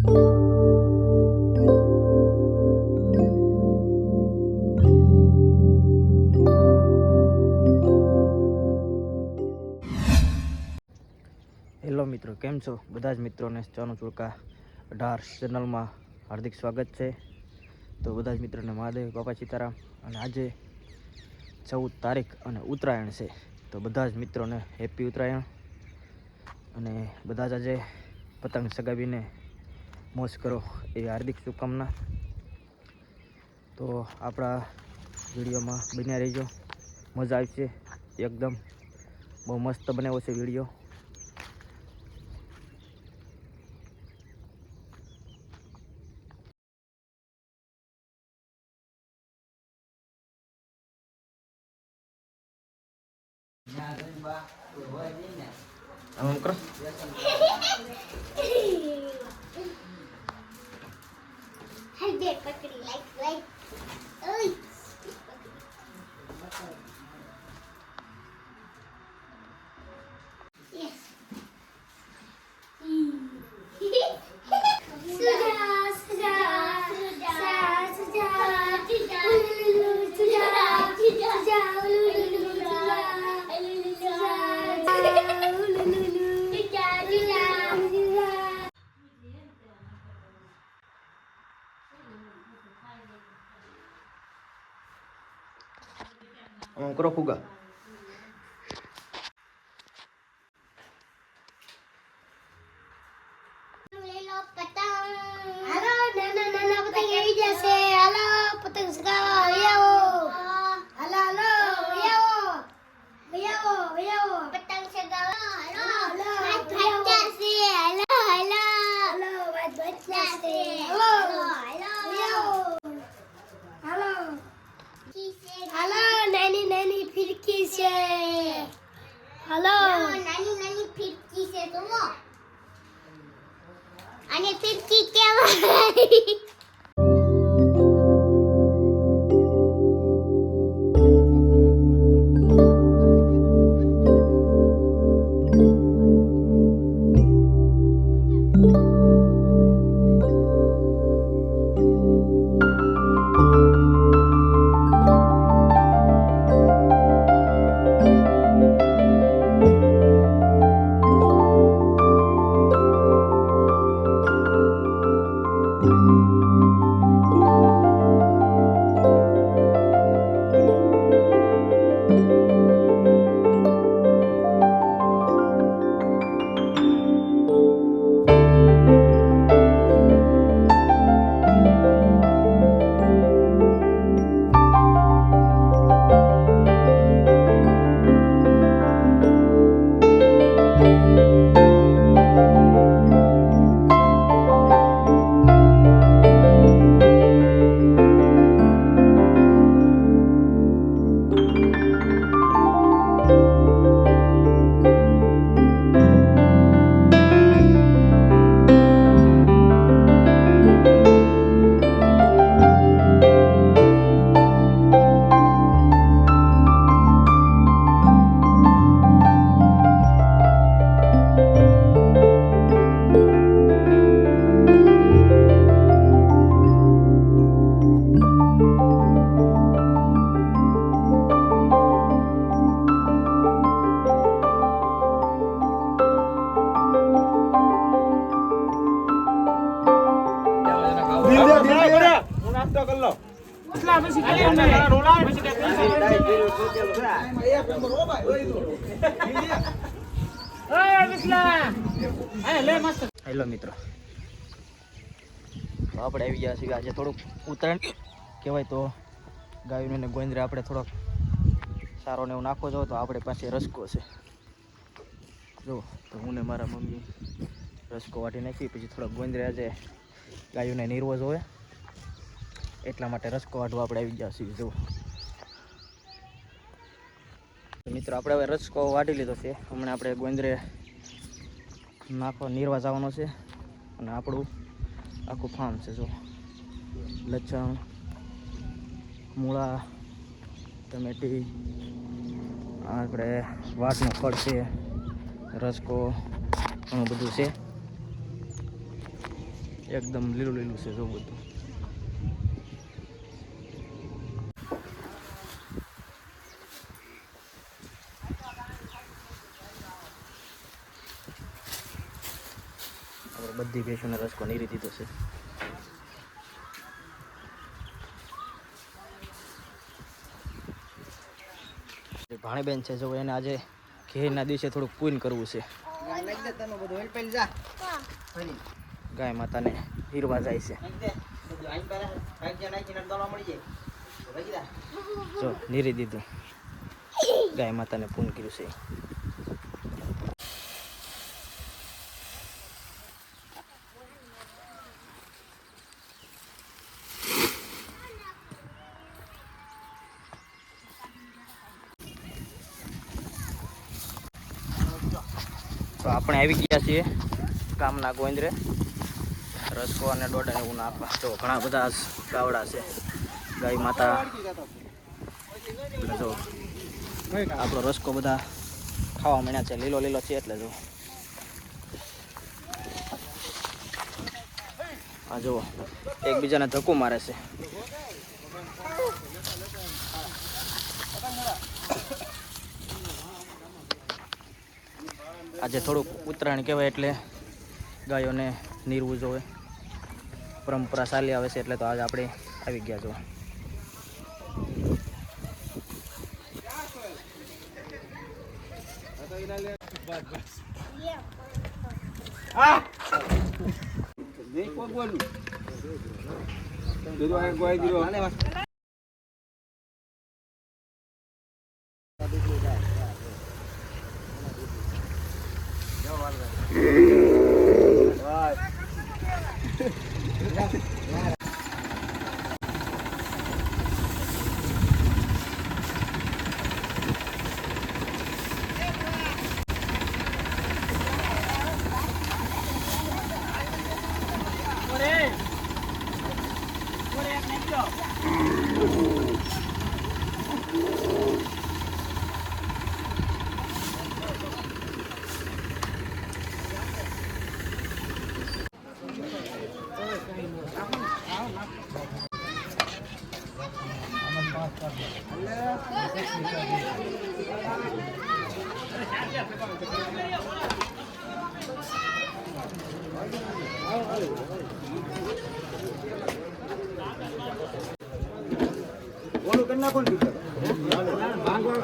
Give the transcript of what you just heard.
Hello મિત્રો, કેમ છો? બધા જ મિત્રોને ચાનો ચુડકા 18 ચેનલમાં હાર્દિક સ્વાગત છે. તો બધા જ મિત્રોને મહાદેવ બાપા સીતારામ. અને આજે 14 તારીખ અને ઉત્તરાયણ છે. તો બધા જ મિત્રોને હેપી ઉત્તરાયણ. અને બધા જ આજે પતંગ ચગાવીને મોજ કરો એવી હાર્દિક શુભકામના. તો આપણા વિડીયોમાં બન્યા રહીજો, મજા આવશે એકદમ. બહુ મસ્ત બનાવ્યો છે વિડીયો. આમ કરો. હે પકડી લાઈક ઓય યસ આમ કરો ફુગા. હાલો નાના પતંગ આવી જશે. હાલો પતંગ ચગાવવા આવો. હાલો આવો પતંગ ચગાવવા. હાલો વાત બચ્ચાશે. હાલો વાત બચ્ચાશે. હાલો નાની ફિરકી છે. હાલો નાની ફિરકી છે. તો અને ફિરકી કેવાય. હેલો મિત્રો, તો આપણે આવી ગયા છીએ. આજે થોડુંક ઉત્તરાયણ કહેવાય, તો ગાયોને ગોંદરે આપણે થોડોક સારો ને એવું નાખવો જો. તો આપણે પાસે રસકો છે જો. તો હું ને મારા મમ્મી રસકો વાટી નાખી. પછી થોડોક ગોંદરે આજે ગાયોને નીરવો જોઈએ, એટલા માટે રસકો વાટવા આપણે આવી ગયા છીએ જો. મિત્રો આપણે હવે રસકો વાટી લીધો છે. હમણાં આપણે ગોંદરે નાખવા નીરવા જવાનો છે. અને આપણું આખું ફાર્મ છે જો. લસણ, મૂળા, ટમેટી, આપણે વાટનું ફળ છે, રસકો, ઘણું બધું છે. એકદમ લીલું લીલું છે જો બધું. આપણે બધી ભેંસોને રસકો નીરી દીધો છે. ભાણીબેન છે જો એને આજે ઘેરના દિવસે થોડુંક પૂન કરવું છે. ગાય માતાને હીરવા જાય છે. જો નીરી દીધું, ગાય માતાને પૂન કર્યું છે. તો આપણે આવી ગયા છીએ ગામના ગોંદરે રસકો અને ડોડા એવું નાખવા. તો ઘણા બધા ગાવડા છે. ગાય માતા જો આપણો રસકો બધા ખાવા માંડ્યા છે. લીલો લીલો છે એટલે જો આ જુઓ એકબીજાને ધક્કો મારે છે. આજે થોડુંક ઉત્તરાયણ કહેવાય એટલે ગાયોને નીરવું જોઈએ. પરંપરા ચાલી આવે છે એટલે તો આજે આપણે આવી ગયા છો. ભાંગવા